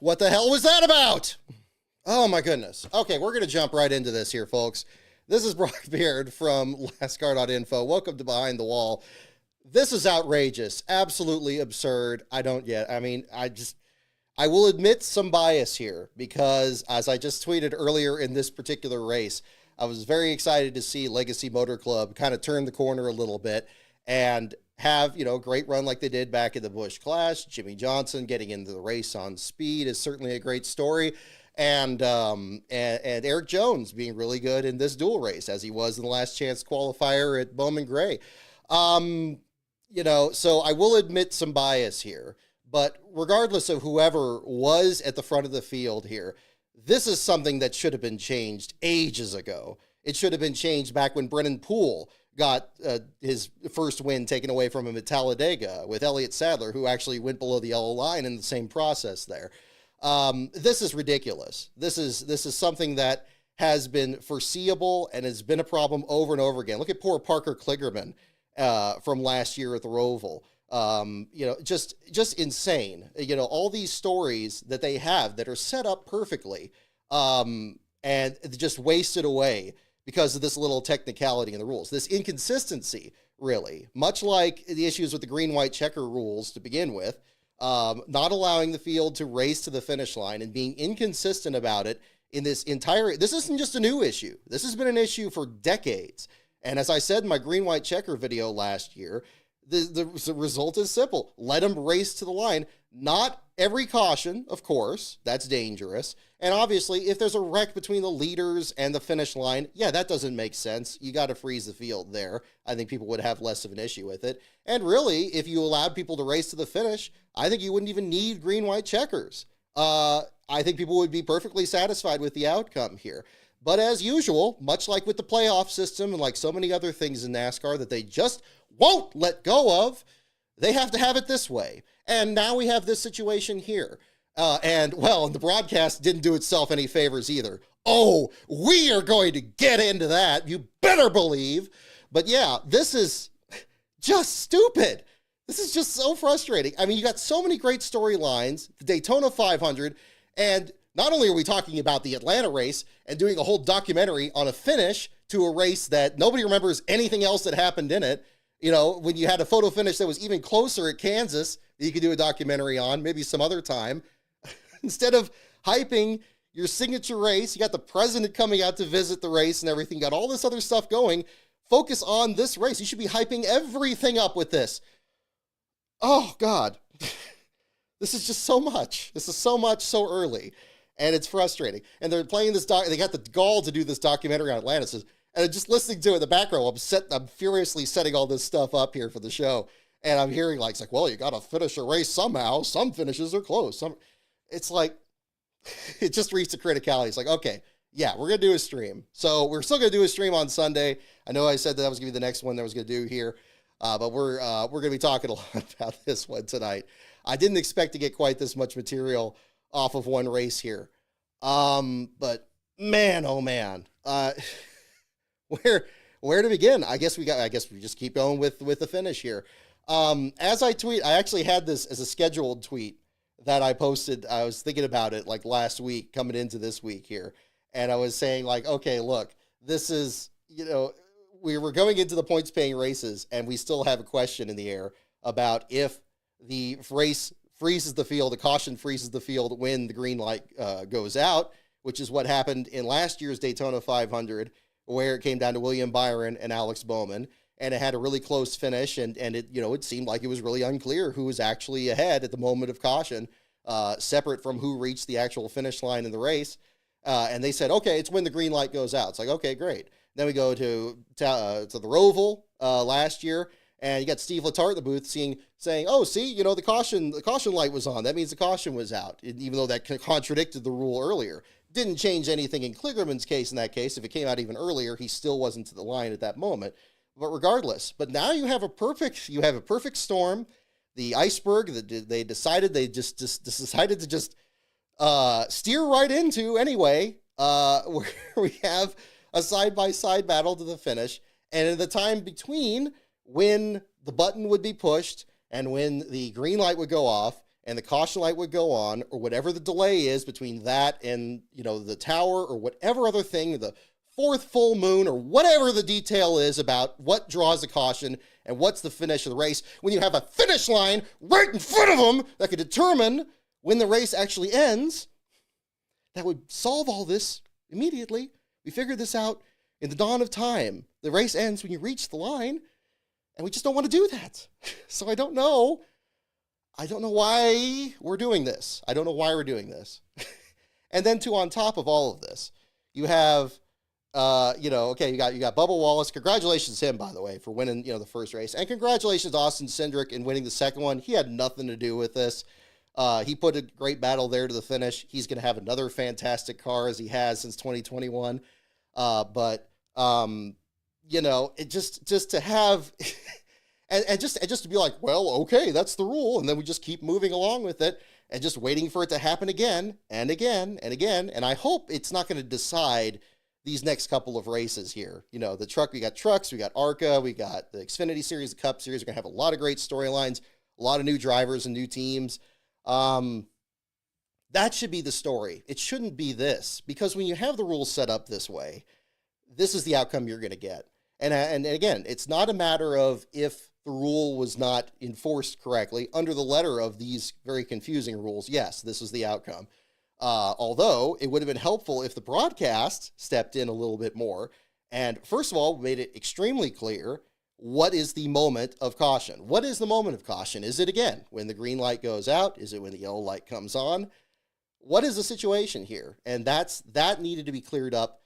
What the hell was that about? Oh my goodness. Okay, we're going to jump right into this here, folks. This is Brock Beard from lastcar.info. Welcome to Behind the Wall. This is outrageous, absolutely absurd. I will admit some bias here because, as I just tweeted earlier in this particular race, I was very excited to see Legacy Motor Club kind of turn the corner a little bit and have, a great run like they did back in the Busch Clash. Jimmy Johnson getting into the race on speed is certainly a great story. And Eric Jones being really good in this dual race, as he was in the last chance qualifier at Bowman Gray. So I will admit some bias here, but regardless of whoever was at the front of the field here, this is something that should have been changed ages ago. It should have been changed back when Brennan Poole got his first win taken away from him at Talladega with Elliott Sadler, who actually went below the yellow line in the same process there. This is ridiculous. This is something that has been foreseeable and has been a problem over and over again. Look at poor Parker Kligerman from last year at the Roval. Just insane. All these stories that they have that are set up perfectly and just wasted away because of this little technicality in the rules. This inconsistency, really, much like the issues with the green-white checker rules to begin with, not allowing the field to race to the finish line and being inconsistent about it in this isn't just a new issue. This has been an issue for decades. And as I said in my green-white checker video last year, the result is simple. Let them race to the line. Not every caution, of course. That's dangerous. And obviously, if there's a wreck between the leaders and the finish line, yeah, that doesn't make sense. You got to freeze the field there. I think people would have less of an issue with it. And really, if you allowed people to race to the finish, I think you wouldn't even need green-white checkers. I think people would be perfectly satisfied with the outcome here. But as usual, much like with the playoff system and like so many other things in NASCAR that they just won't let go of, they have to have it this way. And now we have this situation here. And the broadcast didn't do itself any favors either. Oh, we are going to get into that. You better believe. But yeah, this is just stupid. This is just so frustrating. I mean, you got so many great storylines, the Daytona 500, and not only are we talking about the Atlanta race and doing a whole documentary on a finish to a race that nobody remembers anything else that happened in it. When you had a photo finish that was even closer at Kansas that you could do a documentary on, maybe some other time. Instead of hyping your signature race, you got the president coming out to visit the race and everything, you got all this other stuff going. Focus on this race. You should be hyping everything up with this. Oh, God. This is just so much. This is so much so early. And it's frustrating. And they're playing this they got the gall to do this documentary on Atlanta. And just listening to it in the background, I'm furiously setting all this stuff up here for the show. And I'm hearing it's like, well, you got to finish a race somehow. Some finishes are close. It's like, it just reached a criticality. It's like, okay, yeah, we're going to do a stream. So we're still going to do a stream on Sunday. I know I said that was going to be the next one that I was going to do here. But we're going to be talking a lot about this one tonight. I didn't expect to get quite this much material off of one race here. But man, oh man, where to begin? I guess we just keep going with the finish here. As I tweet, I actually had this as a scheduled tweet that I posted. I was thinking about it like last week coming into this week here. And I was saying like, okay, look, this is, we were going into the points paying races and we still have a question in the air about if the race freezes the field, the caution freezes the field when the green light goes out, which is what happened in last year's Daytona 500, where it came down to William Byron and Alex Bowman, and it had a really close finish, and it, it seemed like it was really unclear who was actually ahead at the moment of caution, separate from who reached the actual finish line in the race. And they said, okay, it's when the green light goes out. It's like, okay, great. Then we go to the Roval last year, and you got Steve Letarte in the booth saying, oh, see, the caution light was on. That means the caution was out, even though that contradicted the rule earlier. Didn't change anything in Kligerman's case in that case. If it came out even earlier, he still wasn't to the line at that moment. But regardless, now you have a perfect storm. The iceberg that they decided decided to just steer right into anyway, where we have a side-by-side battle to the finish. And in the time between when the button would be pushed and when the green light would go off, and the caution light would go on, or whatever the delay is between that and, the tower or whatever other thing, the fourth full moon or whatever the detail is about what draws the caution and what's the finish of the race, when you have a finish line right in front of them that could determine when the race actually ends, that would solve all this immediately. We figured this out in the dawn of time. The race ends when you reach the line, and we just don't want to do that. So I don't know why we're doing this. And then on top of all of this, you have, you got Bubba Wallace. Congratulations to him, by the way, for winning, the first race. And congratulations to Austin Cindric in winning the second one. He had nothing to do with this. He put a great battle there to the finish. He's going to have another fantastic car, as he has since 2021. It just to have, and just to be like, well, okay, that's the rule. And then we just keep moving along with it and just waiting for it to happen again and again and again. And I hope it's not going to decide these next couple of races here. We got trucks, we got ARCA, we got the Xfinity Series, the Cup Series. We're going to have a lot of great storylines, a lot of new drivers and new teams. That should be the story. It shouldn't be this, because when you have the rules set up this way, this is the outcome you're going to get. And again, it's not a matter of if the rule was not enforced correctly. Under the letter of these very confusing rules, yes, this is the outcome. Although it would have been helpful if the broadcast stepped in a little bit more and, first of all, made it extremely clear what is the moment of caution. What is the moment of caution? Is it, again, when the green light goes out? Is it when the yellow light comes on? What is the situation here? And that needed to be cleared up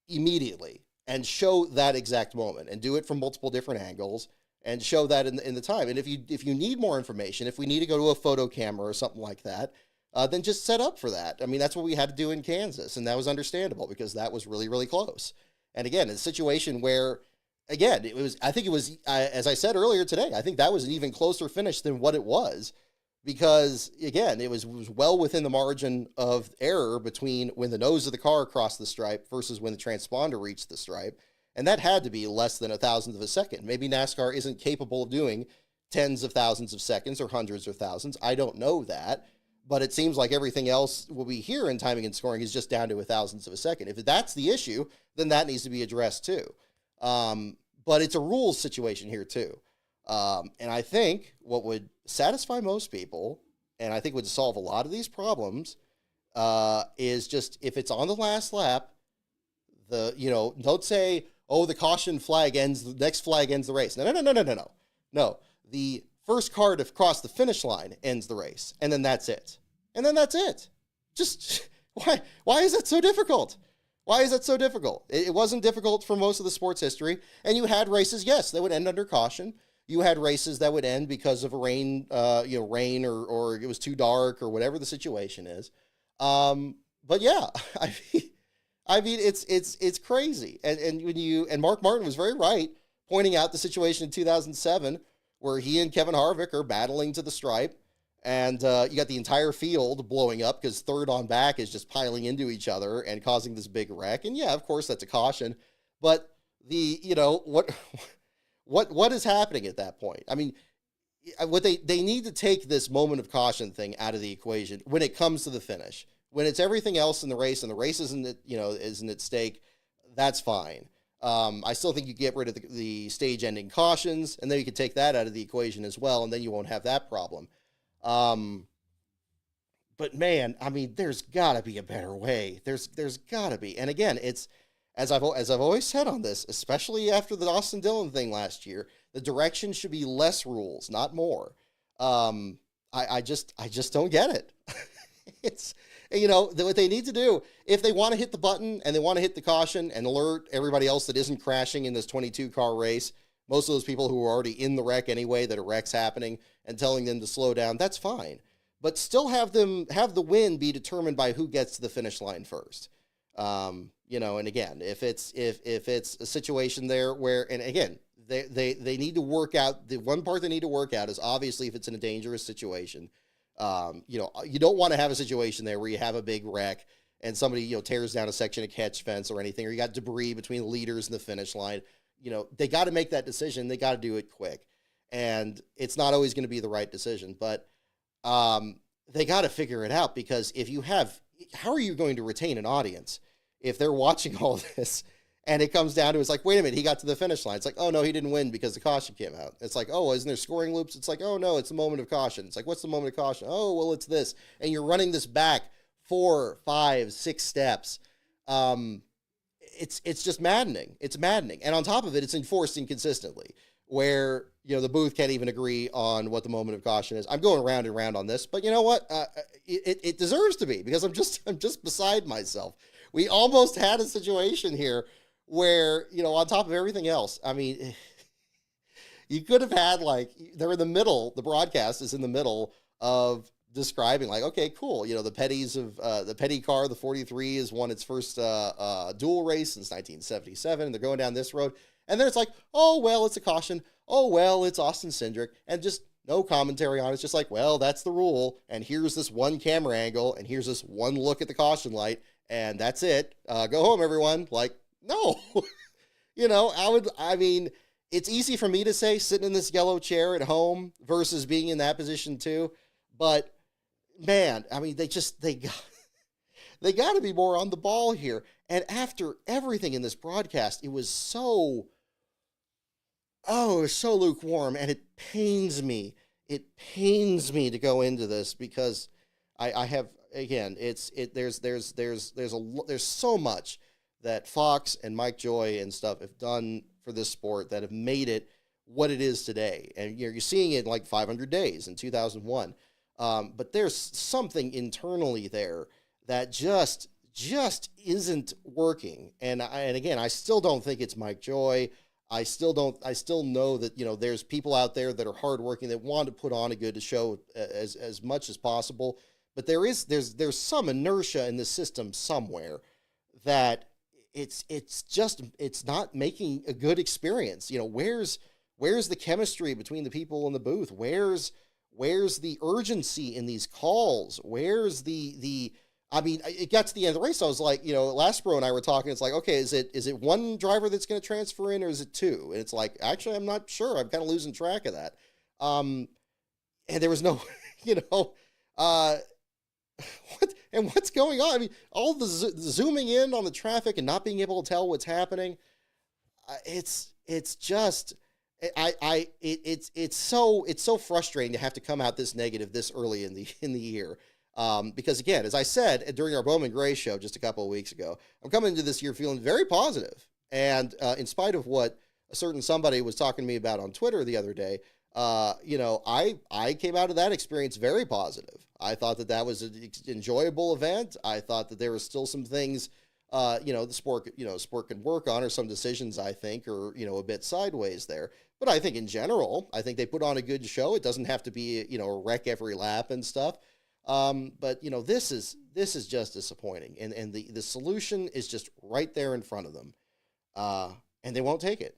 immediately, and show that exact moment, and do it from multiple different angles, and show that in the time. And if you need more information, if we need to go to a photo camera or something like that, then just set up for that. I mean, that's what we had to do in Kansas, and that was understandable because that was really, really close. And again, in a situation where, again, I think it was, as I said earlier today, I think that was an even closer finish than what it was, because, again, it was well within the margin of error between when the nose of the car crossed the stripe versus when the transponder reached the stripe. And that had to be less than a thousandth of a second. Maybe NASCAR isn't capable of doing tens of thousands of seconds or hundreds of thousands. I don't know that. But it seems like everything else what we hear in timing and scoring is just down to a thousandth of a second. If that's the issue, then that needs to be addressed too. But it's a rules situation here too. And I think what would satisfy most people, and I think would solve a lot of these problems, is just if it's on the last lap, don't say, oh, the caution flag ends, the next flag ends the race. No. The first car to cross the finish line ends the race, and then that's it. Just why is that so difficult? Why is that so difficult? It wasn't difficult for most of the sports history, and you had races, yes, that would end under caution. You had races that would end because of a rain, or it was too dark or whatever the situation is. But yeah, I mean, it's crazy. And Mark Martin was very right pointing out the situation in 2007 where he and Kevin Harvick are battling to the stripe, and you got the entire field blowing up because third on back is just piling into each other and causing this big wreck. And yeah, of course that's a caution, but what is happening at that point? I mean, what they need to take this moment of caution thing out of the equation when it comes to the finish. When it's everything else in the race and the race isn't at stake, that's fine. I still think you get rid of the stage ending cautions, and then you can take that out of the equation as well, and then you won't have that problem. But man, I mean, there's gotta be a better way. There's gotta be. And again, it's, as I've always said on this, especially after the Austin Dillon thing last year, the direction should be less rules, not more. I just don't get it. It's, what they need to do, if they want to hit the button and they want to hit the caution and alert everybody else that isn't crashing in this 22 car race, most of those people who are already in the wreck anyway, that a wreck's happening, and telling them to slow down, that's fine. But still have the win be determined by who gets to the finish line first. And again, if it's a situation there where, and again, they need to work out, the one part they need to work out is obviously if it's in a dangerous situation. You don't want to have a situation there where you have a big wreck and somebody, tears down a section of catch fence or anything, or you got debris between the leaders and the finish line. They got to make that decision. They got to do it quick. And it's not always going to be the right decision, but They got to figure it out, because how are you going to retain an audience if they're watching all this and it comes down to, it's like, wait a minute, he got to the finish line. It's like, oh no, he didn't win because the caution came out. It's like, oh, isn't there scoring loops? It's like, oh no, it's the moment of caution. It's like, what's the moment of caution? Oh, well, it's this. And you're running this back 4, 5, 6 steps. It's just maddening. It's maddening. And on top of it, it's enforced inconsistently, where, the booth can't even agree on what the moment of caution is. I'm going round and round on this, but you know what? It deserves to be, because I'm just beside myself. We almost had a situation here where, on top of everything else, I mean, you could have had, like, they're in the middle, the broadcast is in the middle of describing, like, okay, cool, the Petties of the Petty car, the 43, has won its first dual race since 1977. They're going down this road, and then it's like, oh well, it's a caution. Oh well, it's Austin Cindric, and just no commentary on it. It's just like, well, that's the rule, and here's this one camera angle, and here's this one look at the caution light, and that's it. Go home, everyone. Like, no. I mean, it's easy for me to say, sitting in this yellow chair at home versus being in that position too, but man, I mean, they got to be more on the ball here. And after everything in this broadcast, it was so lukewarm, and it pains me. It pains me to go into this, because I have, again, there's so much that Fox and Mike Joy and stuff have done for this sport that have made it what it is today. And you're seeing it in like 500 Days in 2001. But there's something internally there that just isn't working. And again, I still don't think it's Mike Joy. I still know that, there's people out there that are hardworking, that want to put on a good show as much as possible. But there's some inertia in the system somewhere that it's not making a good experience. Where's the chemistry between the people in the booth? Where's the urgency in these calls? Where's I mean, it got to the end of the race. I was like, Laspro and I were talking. It's like, okay, is it one driver that's going to transfer in, or is it two? And it's like, actually, I'm not sure. I'm kind of losing track of that. And there was no, what's going on? I mean, all the zooming in on the traffic and not being able to tell what's happening. It's so frustrating to have to come out this negative this early in the year. Because again, as I said during our Bowman Gray show just a couple of weeks ago, I'm coming into this year feeling very positive. And in spite of what a certain somebody was talking to me about on Twitter the other day, I came out of that experience very positive. I thought that was an enjoyable event. I thought that there were still some things, the sport can work on, or some decisions I think are, a bit sideways there. But I think in general, I think they put on a good show. It doesn't have to be, a wreck every lap and stuff. But this is just disappointing. And the solution is just right there in front of them. And they won't take it.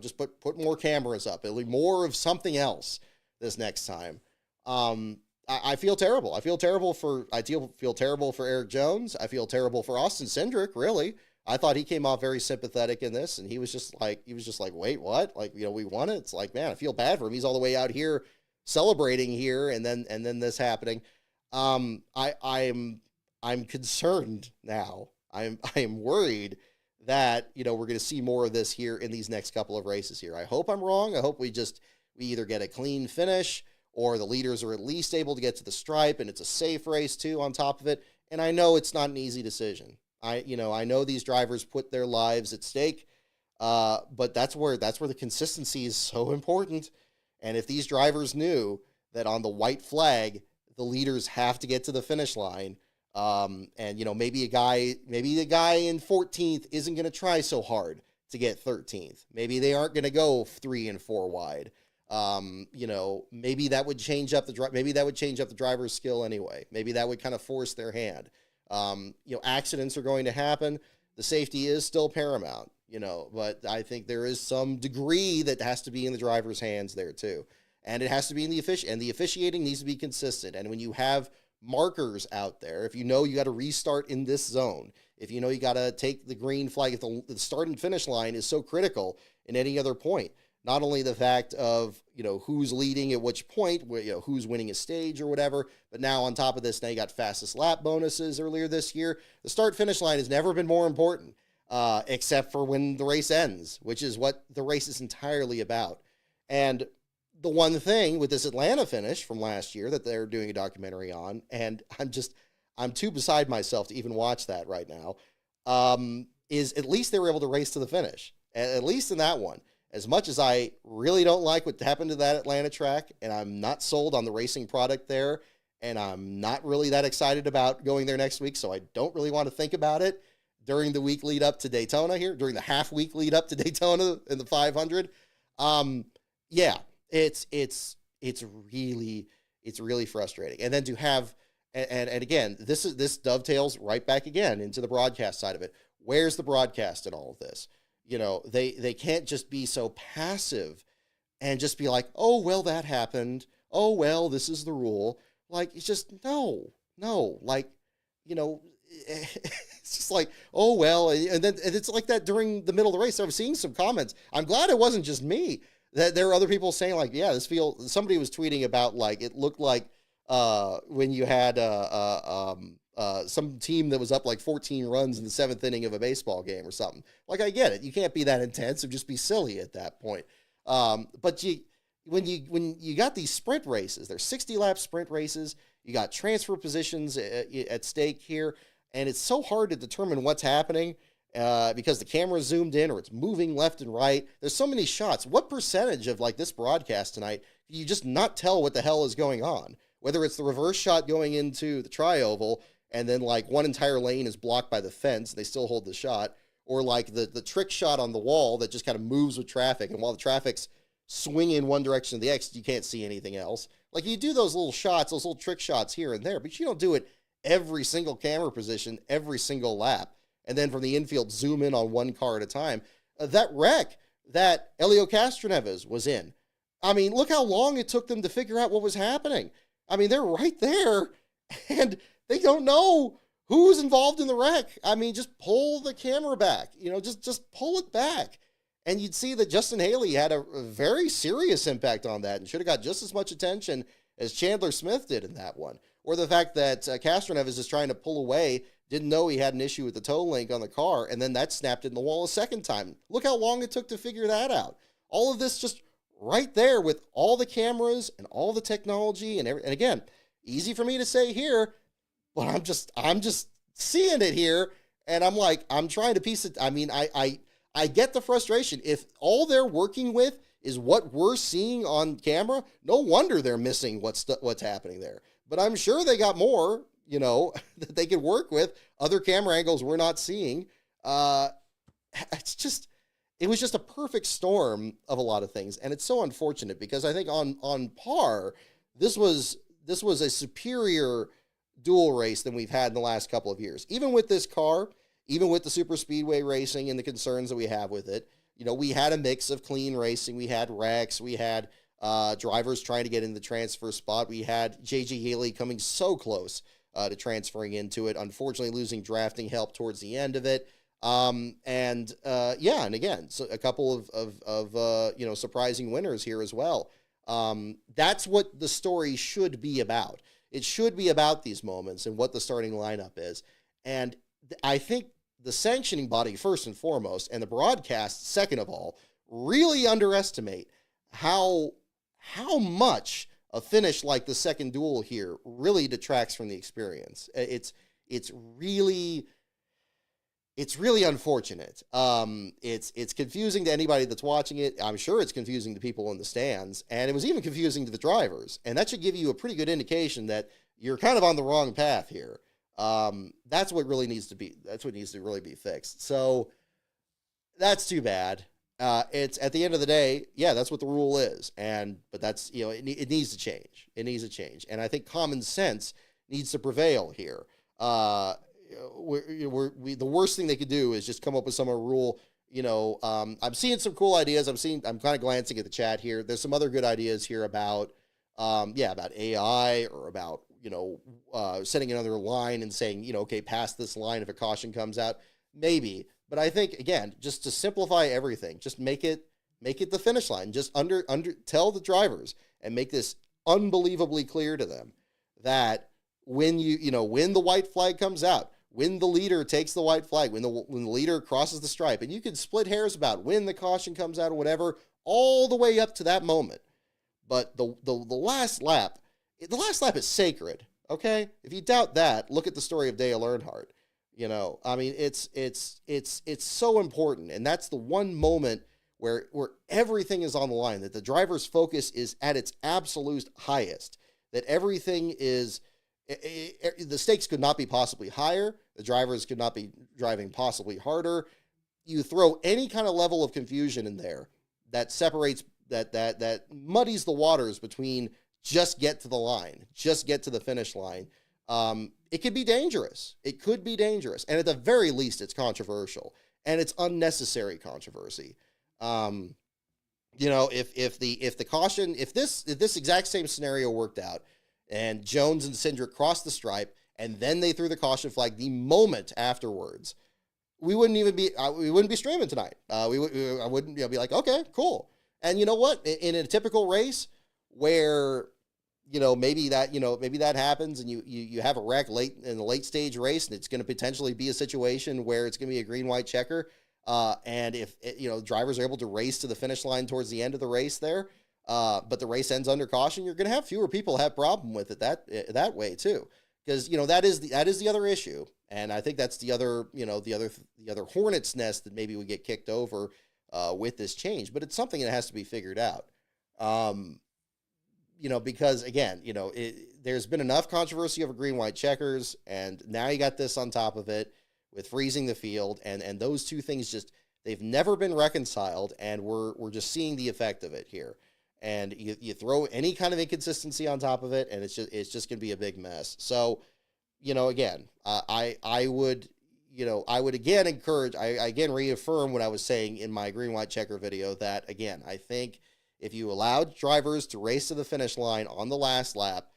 Just put more cameras up. It'll be more of something else this next time. I feel terrible. I feel terrible for Eric Jones. I feel terrible for Austin Cindric, really. I thought he came off very sympathetic in this, and he was just like, wait, what? Like, we won it. It's like, man, I feel bad for him. He's all the way out here celebrating here, and then this happening. I'm concerned now. I am worried that, we're going to see more of this here in these next couple of races here. I hope I'm wrong. I hope we either get a clean finish, or the leaders are at least able to get to the stripe, and it's a safe race too on top of it. And I know it's not an easy decision. I know these drivers put their lives at stake, but that's where the consistency is so important. And if these drivers knew that on the white flag, the leaders have to get to the finish line, and maybe the guy in 14th isn't going to try so hard to get 13th. Maybe they aren't going to go 3 and 4 wide. Maybe that would change up the driver's skill anyway. Maybe that would kind of force their hand. Accidents are going to happen. The safety is still paramount, but I think there is some degree that has to be in the driver's hands there too. And it has to be in the officiating needs to be consistent. And when you have markers out there, if you got to restart in this zone, if you got to take the green flag, if the start and finish line is so critical in any other point, Not only the fact of, who's leading at which point, who's winning a stage or whatever, but now on top of this, now you got fastest lap bonuses earlier this year. The start finish line has never been more important, except for when the race ends, which is what the race is entirely about. And the one thing with this Atlanta finish from last year that they're doing a documentary on, and I'm too beside myself to even watch that right now, is at least they were able to race to the finish, at least in that one. As much as I really don't like what happened to that Atlanta track, and I'm not sold on the racing product there, and I'm not really that excited about going there next week, so I don't really want to think about it during the week lead up to Daytona here, during the half week lead up to Daytona in the 500. Yeah, it's really frustrating. And then to have, and again, this dovetails right back again into the broadcast side of it. Where's the broadcast in all of this? They can't just be so passive and just be like, oh, well, that happened. Oh, well, this is the rule. Like, it's just, no, like, it's just like, oh, well, and it's like that during the middle of the race. I was seeing some comments. I'm glad it wasn't just me, that there are other people saying like, yeah, somebody was tweeting about like, it looked like when you had some team that was up like 14 runs in the 7th inning of a baseball game or something. Like, I get it. You can't be that intense and just be silly at that point. But when you got these sprint races, there's 60 lap sprint races, you got transfer positions at stake here, and it's so hard to determine what's happening because the camera's zoomed in or it's moving left and right. There's so many shots. What percentage of like this broadcast tonight do you just not tell what the hell is going on? Whether it's the reverse shot going into the tri-oval and then like one entire lane is blocked by the fence, they still hold the shot, or like the trick shot on the wall that just kind of moves with traffic, and while the traffic's swinging in one direction to the exit, you can't see anything else. Like, you do those little shots, those little trick shots here and there, but you don't do it every single camera position, every single lap, and then from the infield zoom in on one car at a time. That wreck that Helio Castroneves was in, I mean, look how long it took them to figure out what was happening. I mean, they're right there, and they don't know who's involved in the wreck. I mean, just pull the camera back, just pull it back. And you'd see that Justin Haley had a very serious impact on that and should have got just as much attention as Chandler Smith did in that one. Or the fact that Castroneves is trying to pull away, didn't know he had an issue with the toe link on the car, and then that snapped in the wall a second time. Look how long it took to figure that out. All of this just right there with all the cameras and all the technology and everything. And again, easy for me to say here, but I'm just seeing it here, and I'm like, I'm trying to piece it. I mean, I get the frustration. If all they're working with is what we're seeing on camera, no wonder they're missing what's happening there. But I'm sure they got more, that they could work with, other camera angles we're not seeing. It was just a perfect storm of a lot of things, and it's so unfortunate because I think on par, this was a superior duel race than we've had in the last couple of years. Even with this car, even with the super speedway racing and the concerns that we have with it, we had a mix of clean racing. We had wrecks. We had drivers trying to get in the transfer spot. We had J.G. Haley coming so close to transferring into it, unfortunately losing drafting help towards the end of it. And again, so a couple of surprising winners here as well. That's what the story should be about. It should be about these moments and what the starting lineup is. And I think the sanctioning body, first and foremost, and the broadcast, second of all, really underestimate how much a finish like the second duel here really detracts from the experience. It's really unfortunate. It's confusing to anybody that's watching it. I'm sure it's confusing to people in the stands, and it was even confusing to the drivers. And that should give you a pretty good indication that you're kind of on the wrong path here. That's what really needs to be. That's what needs to really be fixed. So that's too bad. It's at the end of the day, yeah, that's what the rule is. But that's, it needs to change. It needs to change. And I think common sense needs to prevail here. The worst thing they could do is just come up with some rule. I'm seeing some cool ideas. I'm kind of glancing at the chat here. There's some other good ideas here about AI or about, setting another line and saying, okay, past this line if a caution comes out, maybe. But I think, again, just to simplify everything, just make it Make it the finish line. Just tell the drivers and make this unbelievably clear to them that when when the white flag comes out, when the leader takes the white flag, when the leader crosses the stripe, and you can split hairs about when the caution comes out or whatever, all the way up to that moment. But the last lap is sacred. Okay, if you doubt that, look at the story of Dale Earnhardt. I mean, it's so important, and that's the one moment where everything is on the line, that the driver's focus is at its absolute highest, that everything is, the stakes could not be possibly higher, the drivers could not be driving possibly harder. You throw any kind of level of confusion in there that separates, that muddies the waters between just get to the line, just get to the finish line. It could be dangerous. It could be dangerous. And at the very least, it's controversial, and it's unnecessary controversy. If the caution, if this exact same scenario worked out and Jones and Cindric crossed the stripe and then they threw the caution flag the moment afterwards, we wouldn't be streaming tonight. I wouldn't be like, okay, cool. And you know what? In a typical race where, maybe that happens and you have a wreck late in the late stage race, and it's going to potentially be a situation where it's going to be a green, white checker. And if drivers are able to race to the finish line towards the end of the race there, but the race ends under caution, you're going to have fewer people have problem with it that way too. Because, that is the other issue. And I think that's the other hornet's nest that maybe we get kicked over, with this change, but it's something that has to be figured out. Because again, there's been enough controversy over green, white checkers, and now you got this on top of it with freezing the field, and those two things they've never been reconciled, and we're just seeing the effect of it here. And you throw any kind of inconsistency on top of it, and it's just going to be a big mess. So, again, I would again encourage, I again reaffirm what I was saying in my green, white checker video, that again, I think if you allowed drivers to race to the finish line on the last lap,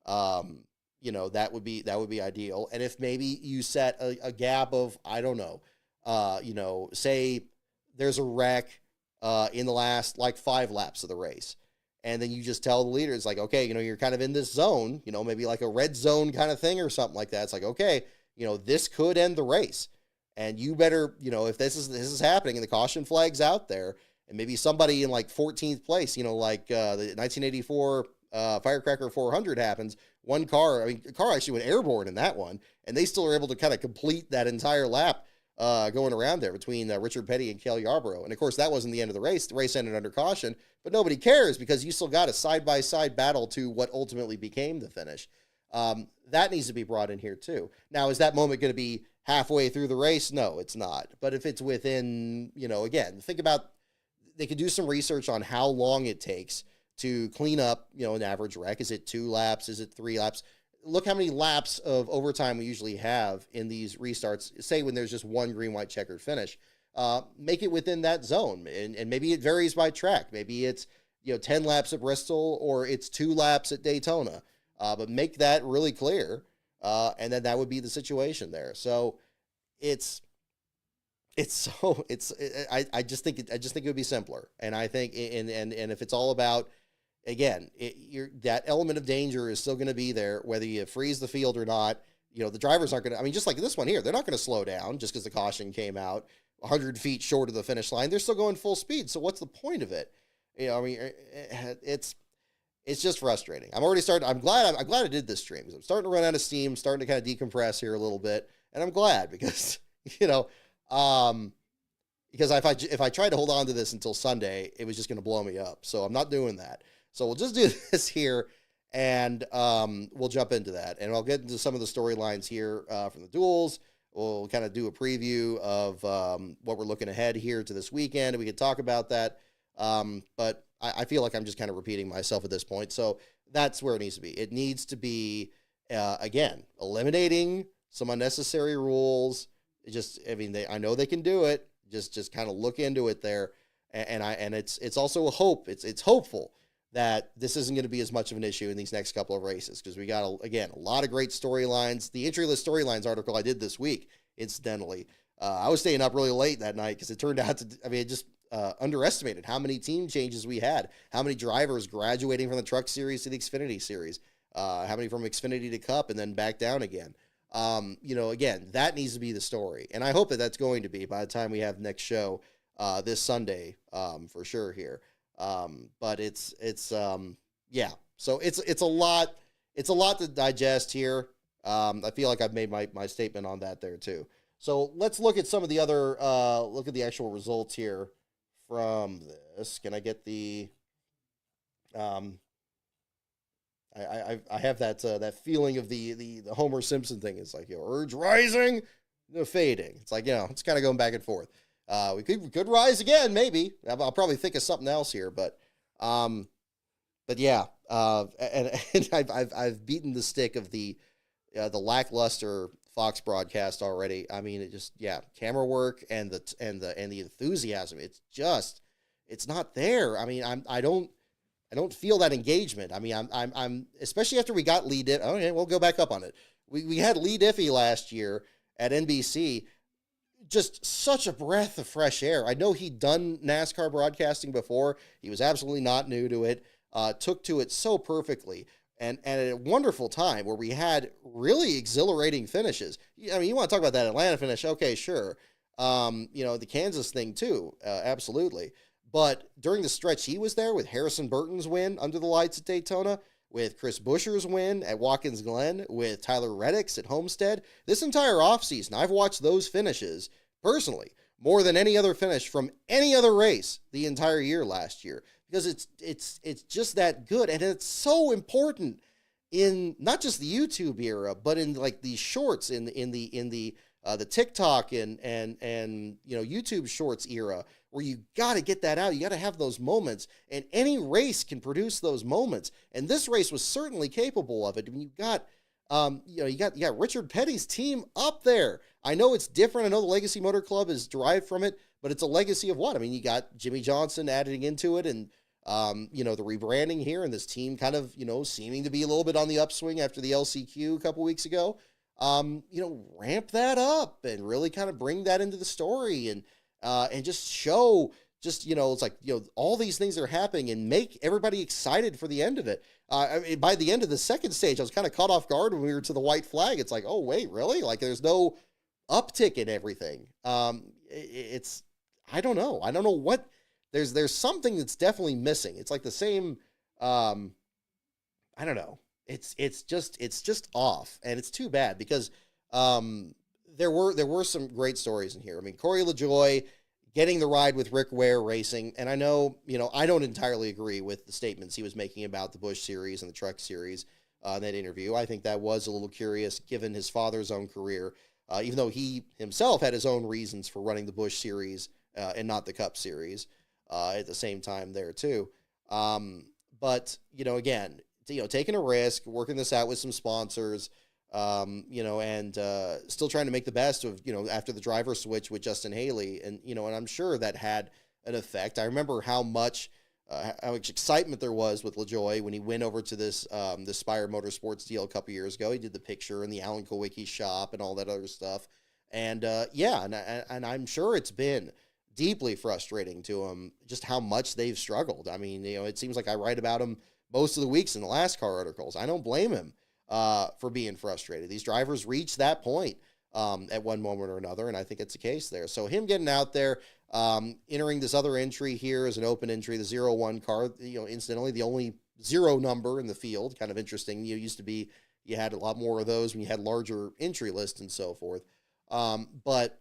that would be ideal. And if maybe you set a gap of, I don't know, say there's a wreck in the last 5 laps of the race, and then you just tell the leaders, like, okay, you're kind of in this zone, maybe like a red zone kind of thing or something like that. It's like, okay, this could end the race, and you better, if this is happening and the caution flag's out there, and maybe somebody in 14th place, the 1984 Firecracker 400 happens. The car actually went airborne in that one, and they still are able to kind of complete that entire lap going around there between Richard Petty and Cale Yarborough. And of course, that wasn't the end of the race. The race ended under caution, but nobody cares because you still got a side-by-side battle to what ultimately became the finish. That needs to be brought in here too. Now, is that moment going to be halfway through the race? No, it's not. But if it's within, again, think about, they could do some research on how long it takes to clean up, an average wreck. Is it 2 laps? Is it 3 laps? Look how many laps of overtime we usually have in these restarts, say when there's just one green, white checkered finish. Make it within that zone. And maybe it varies by track. Maybe it's, 10 laps at Bristol, or it's 2 laps at Daytona. But make that really clear. And then that would be the situation there. So I just think it would be simpler. And I think, and if it's all about, again, that element of danger is still going to be there, whether you freeze the field or not. The drivers aren't going to, just like this one here, they're not going to slow down just because the caution came out 100 feet short of the finish line. They're still going full speed. So what's the point of it? It's just frustrating. I'm glad I did this stream, because I'm starting to run out of steam, starting to kind of decompress here a little bit. And I'm glad, because, because if I tried to hold on to this until Sunday, it was just going to blow me up. So I'm not doing that. So we'll just do this here, and we'll jump into that. And I'll get into some of the storylines here from the duels. We'll kind of do a preview of what we're looking ahead here to this weekend, and we can talk about that. But I feel like I'm just kind of repeating myself at this point. So that's where it needs to be. It needs to be, again, eliminating some unnecessary rules. I know they can do it. Just kind of look into it there. And it's also a hope. It's hopeful that this isn't going to be as much of an issue in these next couple of races, because we got, a lot of great storylines. The entry list storylines article I did this week, incidentally, I was staying up really late that night because it turned out to, underestimated how many team changes we had, how many drivers graduating from the Truck Series to the Xfinity Series, how many from Xfinity to Cup and then back down again. Again, that needs to be the story, and I hope that that's going to be by the time we have next show this Sunday, for sure here. But yeah. So it's a lot to digest here. I feel like I've made my statement on that there too. So let's look at some of the other, look at the actual results here from this. Can I get the, I have that feeling of the Homer Simpson thing. It's like, urge rising, fading. It's like, it's kind of going back and forth. We could rise again, maybe. I'll probably think of something else here, but yeah. And I've beaten the stick of the lackluster Fox broadcast already. I mean, it just, camera work and the enthusiasm. It's not there. I mean, I don't feel that engagement. I mean, I'm especially after we got Lee Diffie. Okay, we'll go back up on it. We had Lee Diffie last year at NBC. Just such a breath of fresh air. I know he'd done NASCAR broadcasting before. He was absolutely not new to it. Took to it so perfectly. And at a wonderful time where we had really exhilarating finishes. I mean, you want to talk about that Atlanta finish? Okay, sure. The Kansas thing too, absolutely. But during the stretch he was there with Harrison Burton's win under the lights at Daytona, with Chris Buescher's win at Watkins Glen, with Tyler Reddick's at Homestead, this entire offseason, I've watched those finishes personally more than any other finish from any other race the entire year last year. Because it's just that good, and it's so important in not just the YouTube era, but in like these shorts in the TikTok and YouTube Shorts era, where you got to get that out. You got to have those moments, and any race can produce those moments. And this race was certainly capable of it. I mean, you got Richard Petty's team up there. I know it's different. I know the Legacy Motor Club is derived from it, but it's a legacy of what? I mean, you got Jimmy Johnson adding into it, and the rebranding here, and this team kind of, seeming to be a little bit on the upswing after the LCQ a couple weeks ago. Ramp that up and really kind of bring that into the story, and just show, it's like, all these things are happening, and make everybody excited for the end of it. By the end of the second stage, I was kind of caught off guard when we were to the white flag. It's like, oh wait, really? Like, there's no uptick in everything. I don't know. I don't know what. There's something that's definitely missing. It's like the same. I don't know. It's just off, and it's too bad because there were some great stories in here. I mean, Corey LaJoie getting the ride with Rick Ware Racing, and I know, I don't entirely agree with the statements he was making about the Busch Series and the Truck Series in that interview. I think that was a little curious given his father's own career, even though he himself had his own reasons for running the Busch Series and not the Cup Series. At the same time there too. But, again, taking a risk, working this out with some sponsors, and still trying to make the best of, after the driver switch with Justin Haley. And, and I'm sure that had an effect. I remember how much excitement there was with LaJoie when he went over to this Spire Motorsports deal a couple years ago. He did the picture in the Alan Kowicki shop and all that other stuff. And, and I'm sure it's been deeply frustrating to them just how much they've struggled. I mean, it seems like I write about them most of the weeks in the Last Car articles. I don't blame him for being frustrated. These drivers reach that point at one moment or another, and I think it's the case there. So him getting out there, entering this other entry here as an open entry, the 0-1 car, incidentally, the only 0 number in the field, kind of interesting. You had a lot more of those when you had larger entry lists and so forth. But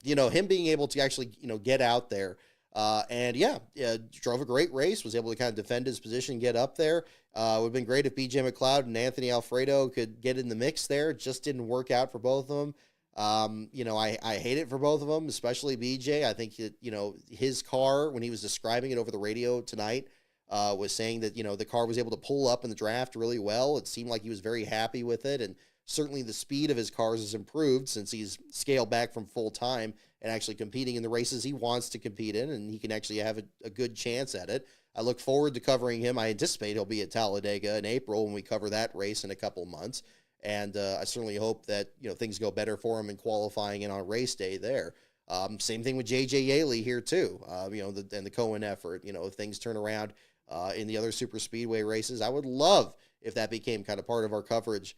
him being able to actually, get out there, drove a great race, was able to kind of defend his position, get up there. It would have been great if BJ McLeod and Anthony Alfredo could get in the mix there. It just didn't work out for both of them. I hate it for both of them, especially BJ. I think that, his car, when he was describing it over the radio tonight, was saying that, the car was able to pull up in the draft really well. It seemed like he was very happy with it, and certainly the speed of his cars has improved since he's scaled back from full time and actually competing in the races he wants to compete in, and he can actually have a good chance at it. I look forward to covering him. I anticipate he'll be at Talladega in April when we cover that race in a couple months. And I certainly hope that, things go better for him in qualifying and on race day there. Same thing with JJ Yaley here too. And the Cohen effort, if things turn around in the other super speedway races, I would love if that became kind of part of our coverage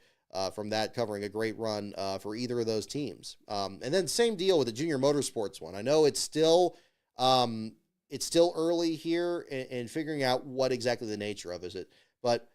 from that, covering a great run for either of those teams. And then same deal with the junior motorsports one. I know it's still early here in figuring out what exactly the nature of it, but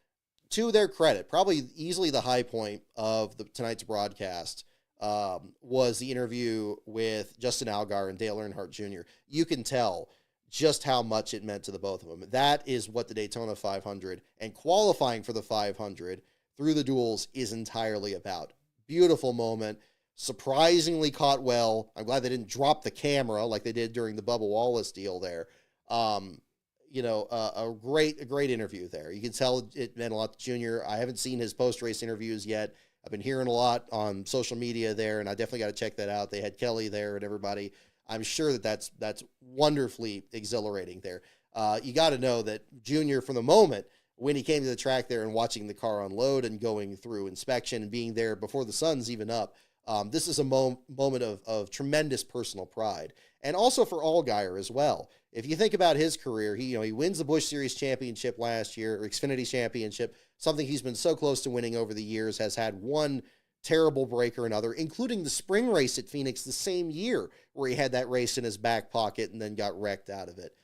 to their credit, probably easily the high point of tonight's broadcast was the interview with Justin Allgaier and Dale Earnhardt Jr. You can tell just how much it meant to the both of them. That is what the Daytona 500 and qualifying for the 500 through the duels is entirely about. Beautiful moment, surprisingly caught well. I'm glad they didn't drop the camera like they did during the Bubba Wallace deal there. A great interview there. You can tell it meant a lot to Junior. I haven't seen his post-race interviews yet. I've been hearing a lot on social media there, and I definitely got to check that out. They had Kelly there and everybody. I'm sure that's wonderfully exhilarating there. You got to know that Junior, from the moment when he came to the track there and watching the car unload and going through inspection and being there before the sun's even up, this is a moment of tremendous personal pride. And also for Allgaier as well. If you think about his career, he wins the Busch Series championship last year, or Xfinity championship, something he's been so close to winning over the years, has had one terrible break or another, including the spring race at Phoenix the same year where he had that race in his back pocket and then got wrecked out of it.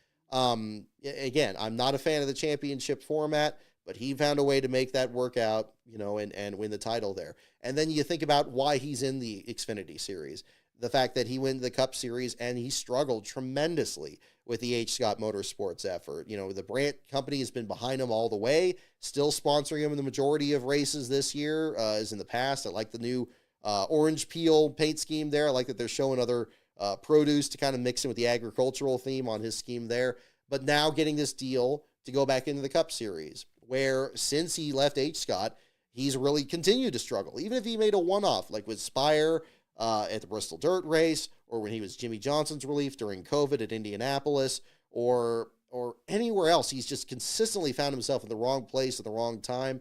Again, I'm not a fan of the championship format, but he found a way to make that work out, and win the title there. And then you think about why he's in the Xfinity series. The fact that he won the Cup Series and he struggled tremendously with the H. Scott Motorsports effort. The Brandt company has been behind him all the way, still sponsoring him in the majority of races this year, as in the past. I like the new orange peel paint scheme there. I like that they're showing other produce to kind of mix in with the agricultural theme on his scheme there. But now getting this deal to go back into the Cup Series, where since he left H. Scott, he's really continued to struggle. Even if he made a one-off, like with Spire at the Bristol Dirt Race, or when he was Jimmy Johnson's relief during COVID at Indianapolis, or anywhere else, he's just consistently found himself in the wrong place at the wrong time.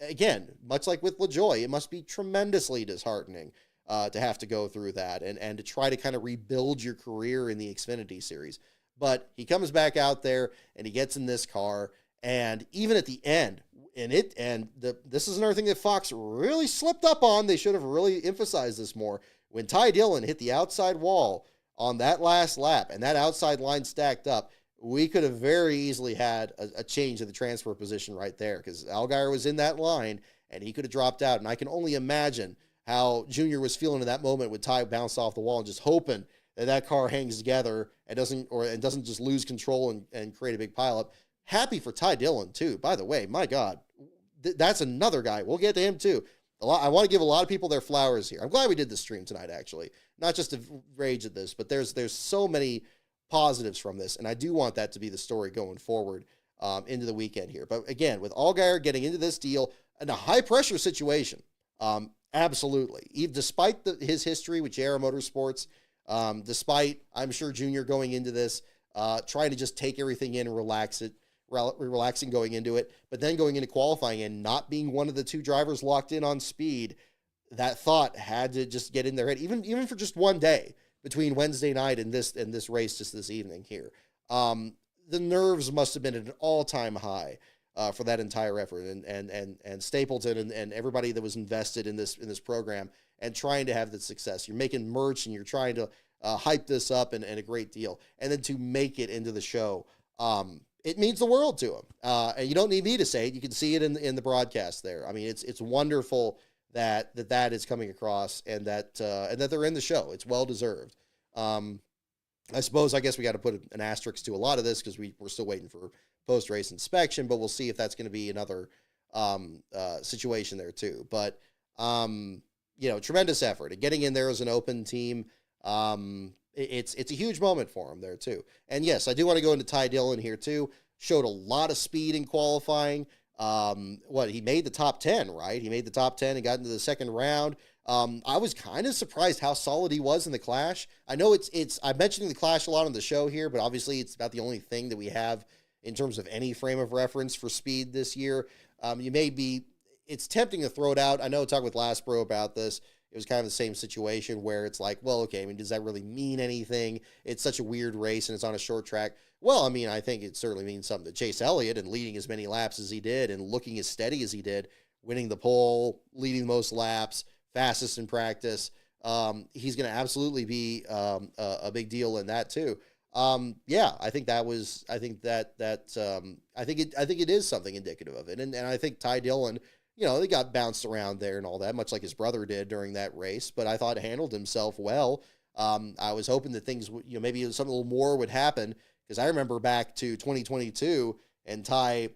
Again, much like with LaJoie, it must be tremendously disheartening to have to go through that and to try to kind of rebuild your career in the Xfinity series. But he comes back out there and he gets in this car, and even at the end, this is another thing that Fox really slipped up on. They should have really emphasized this more. When Ty Dillon hit the outside wall on that last lap and that outside line stacked up, we could have very easily had a change in the transfer position right there, because Allgaier was in that line and he could have dropped out. And I can only imagine how Junior was feeling in that moment when Ty bounced off the wall, and just hoping that car hangs together and doesn't just lose control and create a big pileup. Happy for Ty Dillon too, by the way. My God, that's another guy. We'll get to him too. I want to give a lot of people their flowers here. I'm glad we did this stream tonight, actually, not just to rage at this, but there's so many positives from this, and I do want that to be the story going forward into the weekend here. But again, with Allgaier getting into this deal in a high pressure situation, absolutely, despite his history with JR Motorsports, despite, I'm sure, Junior going into this, trying to just take everything in and relaxing going into it, but then going into qualifying and not being one of the two drivers locked in on speed, that thought had to just get in their head, even for just one day between Wednesday night and this race just this evening here. The nerves must have been at an all-time high for that entire effort, and Stapleton and everybody that was invested in this program and trying to have the success. You're making merch and you're trying to hype this up and a great deal, and then to make it into the show, it means the world to him. And you don't need me to say it. You can see it in the broadcast there. I mean, it's wonderful that is coming across, and that they're in the show. It's well deserved. I guess we got to put an asterisk to a lot of this because we're still waiting for post-race inspection, but we'll see if that's going to be another situation there too. But tremendous effort and getting in there as an open team. It's a huge moment for him there too. And yes, I do want to go into Ty Dillon here too. Showed a lot of speed in qualifying. He made the top 10, right? He made the top 10 and got into the second round. I was kind of surprised how solid he was in the Clash. I know I'm mentioning the Clash a lot on the show here, but obviously it's about the only thing that we have in terms of any frame of reference for speed this year. It's tempting to throw it out. I know, talk with Last Bro about this. it was kind of the same situation where it's like, well, okay, I mean, does that really mean anything? It's such a weird race and it's on a short track. Well, I mean, I think it certainly means something to Chase Elliott, and leading as many laps as he did and looking as steady as he did, winning the pole, leading the most laps, fastest in practice. He's going to absolutely be a big deal in that too. Yeah, I think that was, I think that, I think it is something indicative of it. And I think Ty Dillon, you know, he got bounced around there and all that, much like his brother did during that race, but I thought handled himself well. I was hoping that things, you know, maybe something a little more would happen, because I remember back to 2022 and Ty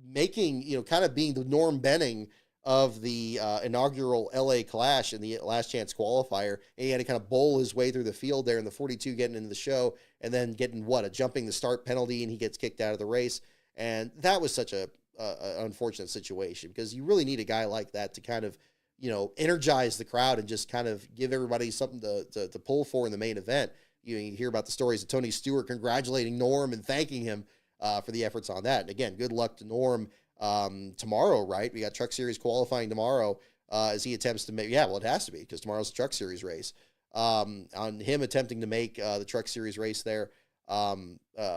making, you know, kind of being the Norm Benning of the inaugural LA Clash in the last chance qualifier. And he had to kind of bowl his way through the field there in the 42, getting into the show, and then getting a jumping the start penalty, and he gets kicked out of the race. And that was such a unfortunate situation, because you really need a guy like that to kind of, you know, energize the crowd and just kind of give everybody something to pull for in the main event. You hear about the stories of Tony Stewart congratulating Norm and thanking him for the efforts on that. And again, good luck to Norm tomorrow, right? We got Truck Series qualifying tomorrow as he attempts to make, it has to be, because tomorrow's the Truck Series race. On him attempting to make the Truck Series race there.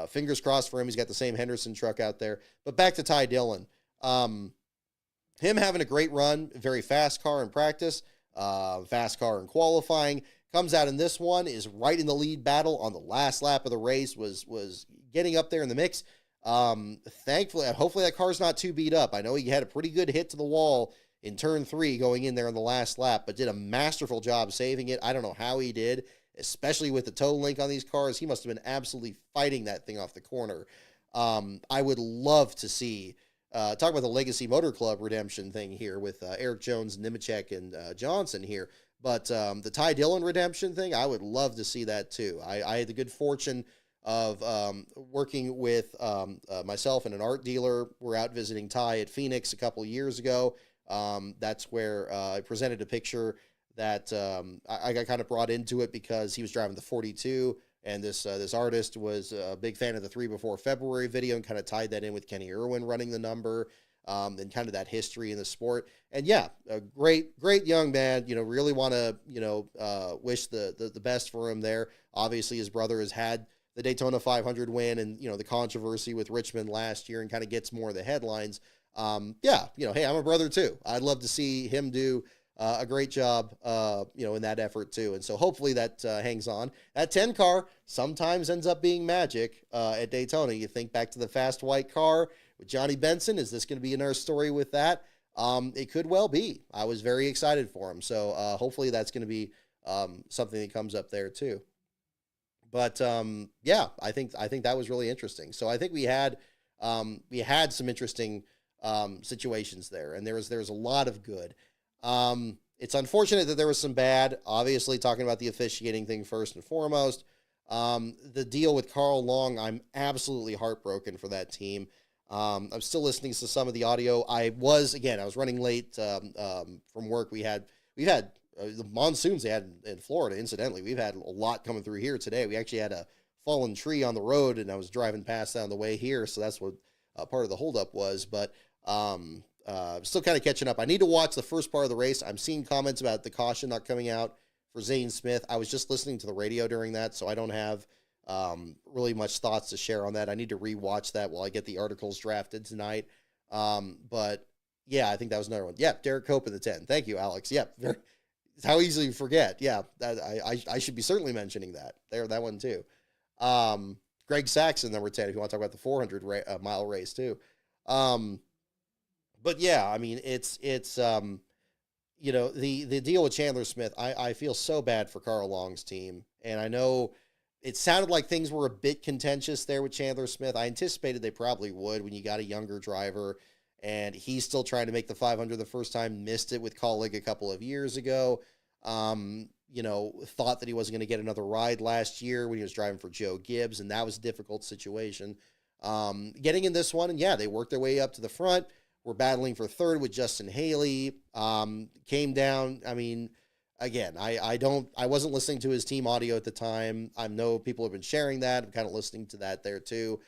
Fingers crossed for him. He's got the same Henderson truck out there. But back to Ty Dillon. Him having a great run, very fast car in practice, fast car in qualifying. Comes out in this one, is right in the lead battle on the last lap of the race, was getting up there in the mix. Thankfully, hopefully that car's not too beat up. I know he had a pretty good hit to the wall in turn 3 going in there on the last lap, but did a masterful job saving it. I don't know how he did, especially with the toe link on these cars. He must have been absolutely fighting that thing off the corner. I would love to see, talk about the Legacy Motor Club redemption thing here with Eric Jones, Nemechek, and Johnson here. But the Ty Dillon redemption thing, I would love to see that too. I had the good fortune of working with myself and an art dealer. We're out visiting Ty at Phoenix a couple of years ago. That's where I presented a picture that I got kind of brought into it because he was driving the 42, and this artist was a big fan of the 3 Before February video, and kind of tied that in with Kenny Irwin running the number, and kind of that history in the sport. And yeah, a great young man, you know, really want to, you know, wish the best for him there. Obviously his brother has had the Daytona 500 win, and, you know, the controversy with Richmond last year, and kind of gets more of the headlines. Yeah, you know, hey, I'm a brother too. I'd love to see him do a great job, you know, in that effort too. And so hopefully that hangs on. That 10 car sometimes ends up being magic at Daytona. You think back to the fast white car with Johnny Benson. Is this going to be another story with that? It could well be. I was very excited for him. So hopefully that's going to be something that comes up there too. But yeah, I think that was really interesting. So I think we had some interesting situations there, and there was a lot of good. It's unfortunate that there was some bad, obviously, talking about the officiating thing first and foremost. The deal with Carl Long, I'm absolutely heartbroken for that team. I'm still listening to some of the audio. I was running late from work. We've had the monsoons they had in Florida. Incidentally, we've had a lot coming through here today. We actually had a fallen tree on the road, and I was driving past that on the way here, so that's what part of the holdup was. But still kind of catching up. I need to watch the first part of the race. I'm seeing comments about the caution not coming out for Zane Smith. I was just listening to the radio during that, so I don't have really much thoughts to share on that. I need to rewatch that while I get the articles drafted tonight. But yeah, I think that was another one. Yeah, Derek Cope in the 10. Thank you, Alex. Yeah, how easily you forget. Yeah, I should be certainly mentioning that. That one too. Greg Saxon, number 10, if you want to talk about the 400 mile race too. But yeah, I mean, it's you know, the deal with Chandler Smith, I feel so bad for Carl Long's team. And I know it sounded like things were a bit contentious there with Chandler Smith. I anticipated they probably would when you got a younger driver, and he's still trying to make the 500 the first time, missed it with Colleague a couple of years ago. You know, thought that he wasn't going to get another ride last year when he was driving for Joe Gibbs, and that was a difficult situation. Getting in this one, and yeah, they worked their way up to the front. We're battling for third with Justin Haley. Came down. I mean, again, I wasn't listening to his team audio at the time. I know people have been sharing that. I'm kind of listening to that there too.